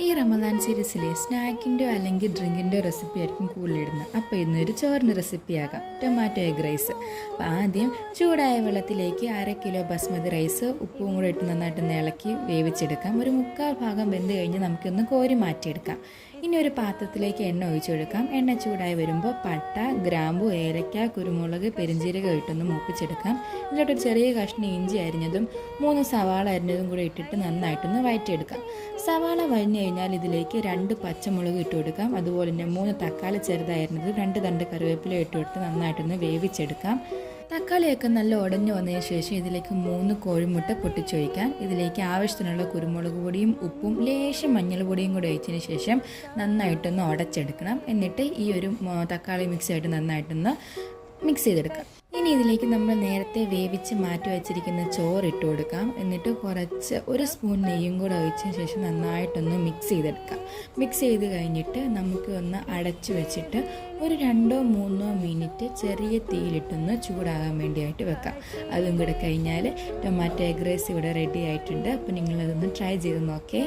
ഈ റമദാൻ സീരീസിലെ സ്നാക്കിൻ്റെയോ അല്ലെങ്കിൽ ഡ്രിങ്കിൻ്റെയോ റെസിപ്പി ആയിരിക്കും കൂടുതലിടുന്നത്. അപ്പോൾ ഇന്നൊരു ചോറിൻ്റെ റെസിപ്പിയാകാം, ടൊമാറ്റോ എഗ് റൈസ്. അപ്പോൾ ആദ്യം ചൂടായ വെള്ളത്തിലേക്ക് 1/2 കിലോ ബസ്മതി റൈസ് ഉപ്പും കൂടെ ഇട്ട് നന്നായിട്ട് ഇളക്കി വേവിച്ചെടുക്കാം. ഒരു 3/4 ഭാഗം വെന്ത് കഴിഞ്ഞ് നമുക്കൊന്ന് കോരി മാറ്റിയെടുക്കാം. ഇനി ഒരു പാത്രത്തിലേക്ക് എണ്ണ ഒഴിച്ചു കൊടുക്കാം. എണ്ണ ചൂടായി വരുമ്പോൾ പട്ട, ഗ്രാമ്പു, ഏലക്ക, കുരുമുളക്, പെരിഞ്ചീരകം ഇട്ടൊന്ന് മൂപ്പിച്ചെടുക്കാം. ഇതിലോട്ടൊരു ചെറിയ കഷ്ണം ഇഞ്ചി അരിഞ്ഞതും 3 സവാള അരിഞ്ഞതും കൂടെ ഇട്ടിട്ട് നന്നായിട്ടൊന്ന് വഴറ്റിയെടുക്കാം. സവാള വഴഞ്ഞു കഴിഞ്ഞാൽ ഇതിലേക്ക് 2 പച്ചമുളക് ഇട്ട് കൊടുക്കാം. അതുപോലെ തന്നെ 3 തക്കാളി ചെറുതായിരുന്നത്, 2 തണ്ട് കറിവേപ്പില ഇട്ട് കൊടുത്ത് നന്നായിട്ടൊന്ന് വേവിച്ചെടുക്കാം. തക്കാളിയൊക്കെ നല്ല ഉടഞ്ഞു വന്നതിന് ശേഷം ഇതിലേക്ക് 3 കോഴിമുട്ട പൊട്ടിച്ചൊഴിക്കാം. ഇതിലേക്ക് ആവശ്യത്തിനുള്ള കുരുമുളക് പൊടിയും ഉപ്പും ലേശം മഞ്ഞൾ പൊടിയും കൂടി ഒഴിച്ചതിന് ശേഷം നന്നായിട്ടൊന്ന് ഉടച്ചെടുക്കണം. എന്നിട്ട് ഈ ഒരു തക്കാളി മിക്സായിട്ട് നന്നായിട്ടൊന്ന് മിക്സ് ചെയ്തെടുക്കാം. ഇനി ഇതിലേക്ക് നമ്മൾ നേരത്തെ വേവിച്ച് മാറ്റി വെച്ചിരിക്കുന്ന ചോറ് ഇട്ട് കൊടുക്കാം. എന്നിട്ട് കുറച്ച് 1 സ്പൂൺ നെയ്യും കൂടെ ഒഴിച്ചതിന് ശേഷം നന്നായിട്ടൊന്ന് മിക്സ് ചെയ്തെടുക്കാം. മിക്സ് ചെയ്ത് കഴിഞ്ഞിട്ട് നമുക്ക് ഒന്ന് അടച്ചു വെച്ചിട്ട് ഒരു 2-3 മിനിറ്റ് ചെറിയ തീയിലിട്ടൊന്ന് ചൂടാകാൻ വേണ്ടിയായിട്ട് വെക്കാം. അതും കൂടെ കഴിഞ്ഞാൽ ടൊമാറ്റോ എഗ് റൈസ് ഇവിടെ റെഡി ആയിട്ടുണ്ട്. അപ്പോൾ നിങ്ങളതൊന്ന് ട്രൈ ചെയ്ത് നോക്കേ.